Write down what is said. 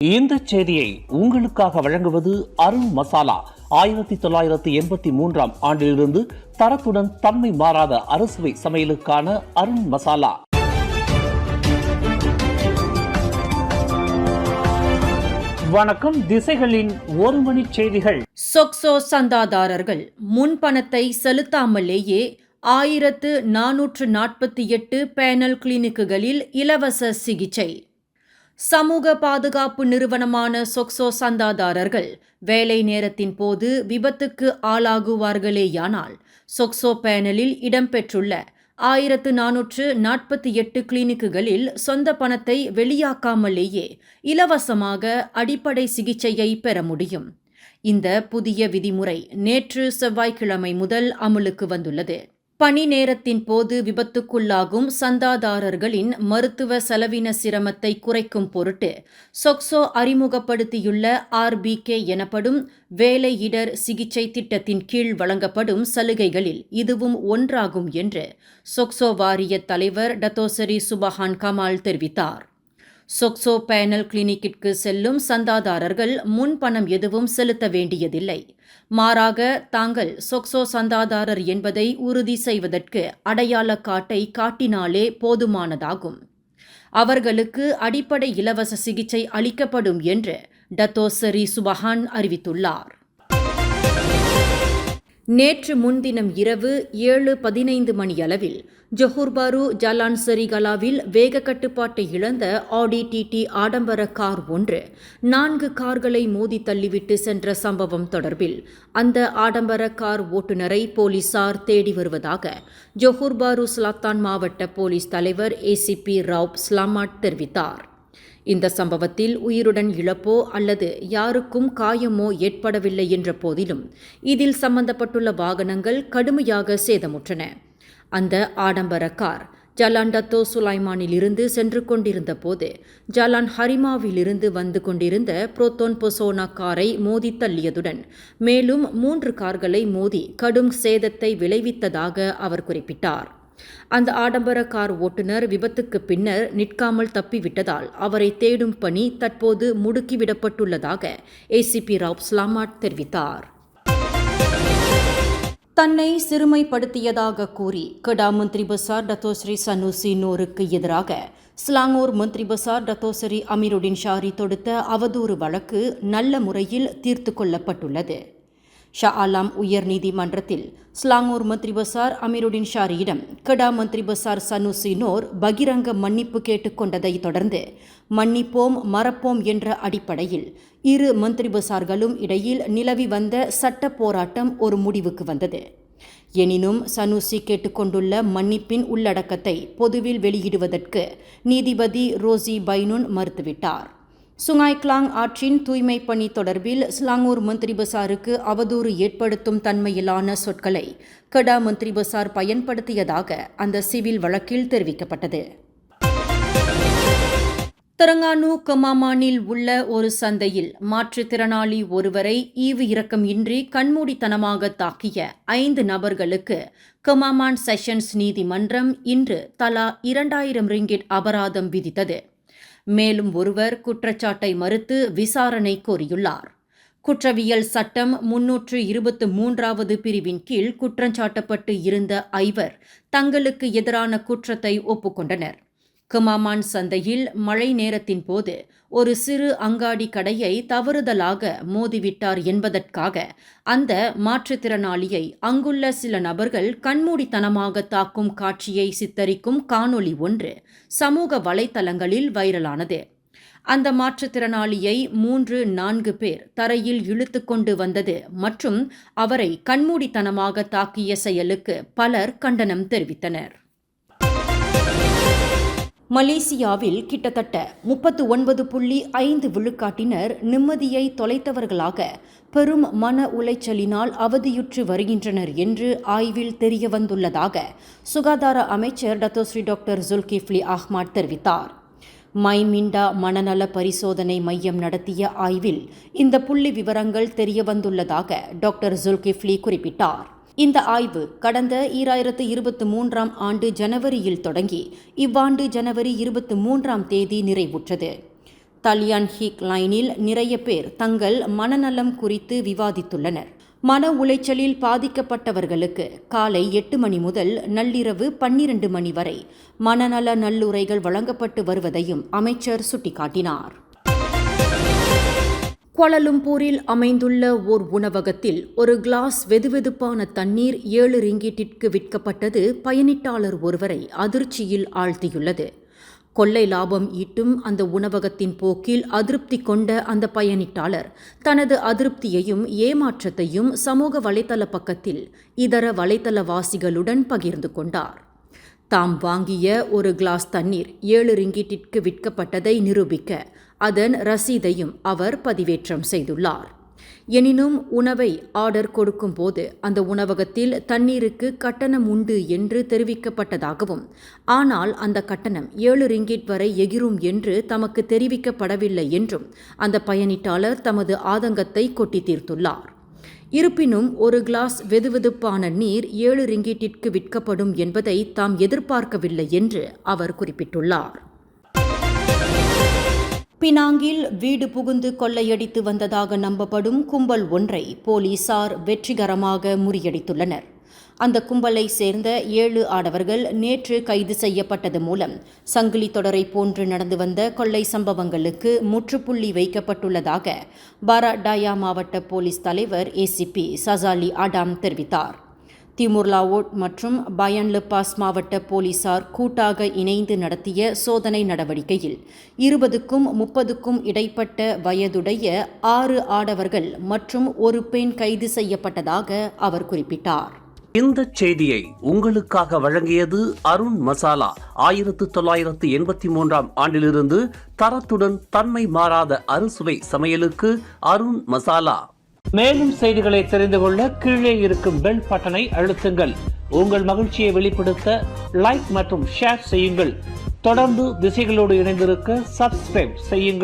இந்த செய்தியை உங்களுக்காக வழங்குவது அருண் மசாலா. 1983 ஆண்டிலிருந்து தரத்துடன் தன்மை மாறாத அறுசுவை சமையலுக்கான அருண் மசாலா. வணக்கம். திசைகளின் ஒரு மணி செய்திகள். சொக்சோ சந்தாதாரர்கள் முன்பணத்தை செலுத்தாமலேயே 1448 பேனல் கிளினிக்குகளில் இலவச சிகிச்சை. சமூக பாதுகாப்பு நிறுவனமான சொக்சோ சந்தாதாரர்கள் வேலை நேரத்தின் போது விபத்துக்கு ஆளாகுவார்களேயானால் சொக்சோ பேனலில் இடம்பெற்றுள்ள 1448 கிளினிக்குகளில் சொந்த பணத்தை வெளியாக்காமலேயே இலவசமாக அடிப்படை சிகிச்சையை பெற முடியும். இந்த புதிய விதிமுறை நேற்று செவ்வாய்க்கிழமை முதல் அமலுக்கு வந்துள்ளது. பணி நேரத்தின் போது விபத்துக்குள்ளாகும் சந்தாதாரர்களின் மருத்துவ செலவின சிரமத்தை குறைக்கும் பொருட்டு சொக்சோ அறிமுகப்படுத்தியுள்ள RBK எனப்படும் வேலை இடர் சிகிச்சை திட்டத்தின் கீழ் வழங்கப்படும் சலுகைகளில் இதுவும் ஒன்றாகும் என்று சொக்சோ வாரிய தலைவர் டத்தோசரி சுபஹான் கமால் தெரிவித்தார். சொக்சோ பேனல் கிளினிக்கிற்கு செல்லும் சந்தாதாரர்கள் முன்பணம் எதுவும் செலுத்த வேண்டியதில்லை. மாறாக தாங்கள் சொக்சோ சந்தாதாரர் என்பதை உறுதி செய்வதற்கு அடையாள காட்டை காட்டினாலே போதுமானதாகும். அவர்களுக்கு அடிப்படை இலவச சிகிச்சை அளிக்கப்படும் என்று டத்தோசரி சுபஹான் அறிவித்துள்ளார். நேற்று முன்தினம் இரவு 7:15 மணியளவில் ஜொஹூர் பாரு ஜலான் சரிகலாவில் வேக கட்டுப்பாட்டை இழந்த ஆடி TT ஆடம்பர கார் ஒன்று 4 கார்களை மோதி தள்ளிவிட்டு சென்ற சம்பவம் தொடர்பில் அந்த ஆடம்பர கார் ஓட்டுநரை போலீசார் தேடி வருவதாக ஜொஹூர் பாரு ஸ்லாத்தான் மாவட்ட போலீஸ் தலைவர் ACP ரவுப் ஸ்லாமாட் தெரிவித்தார். இந்த சம்பவத்தில் உயிருடன் இழப்போ அல்லது யாருக்கும் காயமோ ஏற்படவில்லை என்ற போதிலும் இதில் சம்பந்தப்பட்டுள்ள வாகனங்கள் கடுமையாக சேதமுற்றன. அந்த ஆடம்பர கார் ஜலான் டத்தோ சுலைமானிலிருந்து சென்று கொண்டிருந்த போது ஜலான் ஹரிமாவிலிருந்து வந்து கொண்டிருந்த புரோத்தோன் பொசோனா காரை மோதி தள்ளியதுடன் மேலும் 3 கார்களை மோதி கடும் சேதத்தை விளைவித்ததாக அவர் குறிப்பிட்டார். அந்த ஆடம்பர கார் ஓட்டுநர் விபத்துக்கு பின்னர் நிற்காமல் தப்பிவிட்டதால் அவரை தேடும் பணி தற்போது முடுக்கிவிடப்பட்டுள்ளதாக ACP ரவுப் ஸ்லாமாட் தெரிவித்தார். தன்னை சிறுமைப்படுத்தியதாக கூறி கெடா மந்திரி பசார் டத்தோஸ்ரீ சனூசி நூருக்கு எதிராக ஸ்லாங்கூர் மந்திரி பசார் டத்தோசரி அமீருடின் ஷாரி தொடுத்த அவதூறு வழக்கு நல்ல முறையில் தீர்த்து கொள்ளப்பட்டுள்ளது. ஷா ஆலாம் உயர் நீதிமன்றத்தில் ஸ்லாங்கூர் மந்திரி பசார் அமீருடின் ஷாரியிடம் கெடா மந்திரி பசார் சனூசி நோர் பகிரங்க மன்னிப்பு கேட்டுக்கொண்டதை தொடர்ந்து மன்னிப்போம் மறப்போம் என்ற அடிப்படையில் இரு மந்திரி பசார்களும் இடையில் நிலவி வந்த சட்ட போராட்டம் ஒரு முடிவுக்கு வந்தது. எனினும் சனூசி கேட்டுக்கொண்டுள்ள மன்னிப்பின் உள்ளடக்கத்தை பொதுவில் வெளியிடுவதற்கு நீதிபதி ரோசி பைனுன் மறுத்துவிட்டார். சுங்காய் கிளாங் ஆற்றின் தூய்மை பணி தொடர்பில் ஸ்லாங்கூர் மந்திரி பசாருக்கு அவதூறு ஏற்படுத்தும் தன்மையிலான சொற்களை கெடா மந்திரி பசார் பயன்படுத்தியதாக அந்த சிவில் வழக்கில் தெரிவிக்கப்பட்டது. தெலங்கானு கமாமானில் உள்ள ஒரு சந்தையில் மாற்றுத்திறனாளி ஒருவரை ஈவு இரக்கம் இன்றி கண்மூடித்தனமாக தாக்கிய 5 நபர்களுக்கு கமாமான் செஷன்ஸ் நீதிமன்றம் இன்று தலா 2000 ரிங்கிட் அபராதம் விதித்தது. மேலும் ஒருவர் குற்றச்சாட்டை மறுத்து விசாரணை கோரியுள்ளார். குற்றவியல் சட்டம் 323வது பிரிவின் கீழ் குற்றஞ்சாட்டப்பட்டு இருந்த 5 தங்களுக்கு எதிரான குற்றத்தை ஒப்புக்கொண்டனர். கமாமான் சந்தையில் மழை நேரத்தின் போது ஒரு சிறு அங்காடி கடையை தவறுதலாக மோதிவிட்டார் என்பதற்காக அந்த மாற்றுத்திறனாளியை அங்குள்ள சில நபர்கள் கண்மூடித்தனமாக தாக்கும் காட்சியை சித்தரிக்கும் காணொளி ஒன்று சமூக வலைத்தளங்களில் வைரலானது. அந்த மாற்றுத்திறனாளியை 3-4 பேர் தரையில் இழுத்து கொண்டு வந்தது மற்றும் அவரை கண்மூடித்தனமாக தாக்கிய செயலுக்கு பலர் கண்டனம் தெரிவித்தனர். மலேசியாவில் கிட்டத்தட்ட 39.5 விழுக்காட்டினர் நிம்மதியை தொலைத்தவர்களாக பெரும் மன உளைச்சலினால் அவதியுற்று வருகின்றனர் என்று ஆய்வில் தெரியவந்துள்ளதாக சுகாதார அமைச்சர் டத்தோஸ்ரீ டாக்டர் ஜுல்கிஃப்லி அஹ்மத் தெரிவித்தார். மைமிண்டா மனநல பரிசோதனை மையம் நடத்திய ஆய்வில் இந்த புள்ளி விவரங்கள் தெரியவந்துள்ளதாக டாக்டர் ஜுல்கிஃப்லி குறிப்பிட்டார். இந்த ஆய்வு கடந்த 2023ஆம் ஆண்டு ஜனவரியில் தொடங்கி இவ்வாண்டு ஜனவரி 23ஆம் தேதி நிறைவுற்றது. தலியான் ஹீக் லைனில் நிறைய பேர் தங்கள் மனநலம் குறித்து விவாதித்துள்ளனர். மன உளைச்சலில் பாதிக்கப்பட்டவர்களுக்கு காலை 8 மணி முதல் நள்ளிரவு 12 மணி வரை மனநல நல்லுரைகள் வழங்கப்பட்டு வருவதையும் அமைச்சர் சுட்டிக்காட்டினார். கோலாலம்பூரில் அமைந்துள்ள ஓர் உணவகத்தில் ஒரு கிளாஸ் வெதுவெதுப்பான தண்ணீர் 7 ரிங்கிட்டிற்கு விற்கப்பட்டது பயணிட்டாளர் ஒருவரை அதிர்ச்சியில் ஆழ்த்தியுள்ளது. கொள்ளை லாபம் ஈட்டும் அந்த உணவகத்தின் போக்கில் அதிருப்தி கொண்ட அந்த பயணிட்டாளர் தனது அதிருப்தியையும் ஏமாற்றத்தையும் சமூக வலைதள பக்கத்தில் இதர வலைதளவாசிகளுடன் பகிர்ந்து கொண்டார். தாம் வாங்கிய ஒரு கிளாஸ் தண்ணீர் 7 ரிங்கிட்டிற்கு விற்கப்பட்டதை நிரூபிக்க அதன் ரசீதையும் அவர் பதிவேற்றம் செய்துள்ளார். எனினும் உணவை ஆர்டர் கொடுக்கும் போது அந்த உணவகத்தில் தண்ணீருக்கு கட்டணம் உண்டு என்று தெரிவிக்கப்பட்டதாகவும், ஆனால் அந்த கட்டணம் 7 ரிங்கிட் வரை எகிரும் என்று தமக்கு தெரிவிக்கப்படவில்லை என்றும் அந்த பயணிட்டாளர் தமது ஆதங்கத்தை கொட்டி தீர்த்துள்ளார். இருப்பினும் ஒரு கிளாஸ் வெதுவெதுப்பான நீர் 7 ரிங்கிட்டிற்கு விற்கப்படும் என்பதை தாம் எதிர்பார்க்கவில்லை என்று அவர் குறிப்பிட்டுள்ளார். பினாங்கில் வீடு புகுந்து கொள்ளையடித்து வந்ததாக நம்பப்படும் கும்பல் ஒன்றை போலீசார் வெற்றிகரமாக முறியடித்துள்ளனர். அந்த கும்பலை சேர்ந்த 7 ஆடவர்கள் நேற்று கைது செய்யப்பட்டது மூலம் சங்கிலி தொடரை போன்று நடந்து வந்த கொள்ளை சம்பவங்களுக்கு முற்றுப்புள்ளி வைக்கப்பட்டுள்ளதாக பாராடாயா மாவட்ட போலீஸ் தலைவர் ஏசிபி சசாலி ஆடாம் தெரிவித்தார். திமுர் லாவோட் மற்றும் பயான் லெபாஸ் மாவட்ட போலீசார் கூட்டாக இணைந்து நடத்திய சோதனை நடவடிக்கையில் 20க்கும் 30க்கும் இடைப்பட்ட வயதுடைய 6 ஆடவர்கள் மற்றும் ஒரு பெண் கைது செய்யப்பட்டதாக அவர் குறிப்பிட்டார். இந்த செய்தியை உங்களுக்காக வழங்கியது அருண் மசாலா. 1983ஆம் ஆண்டிலிருந்து தரத்துடன் தன்மை மாறாத அறுசுவை சமையலுக்கு அருண் மசாலா. மேலும் செய்திகளை தெரிந்து கொள்ள கீழே இருக்கும் பெல் பட்டனை அழுத்துங்கள். உங்கள் மகிழ்ச்சியை வெளிப்படுத்த லைக் மற்றும் ஷேர் செய்யுங்கள். தொடர்ந்து திசைகளோடு இணைந்திருக்க சப்ஸ்கிரைப் செய்யுங்கள்.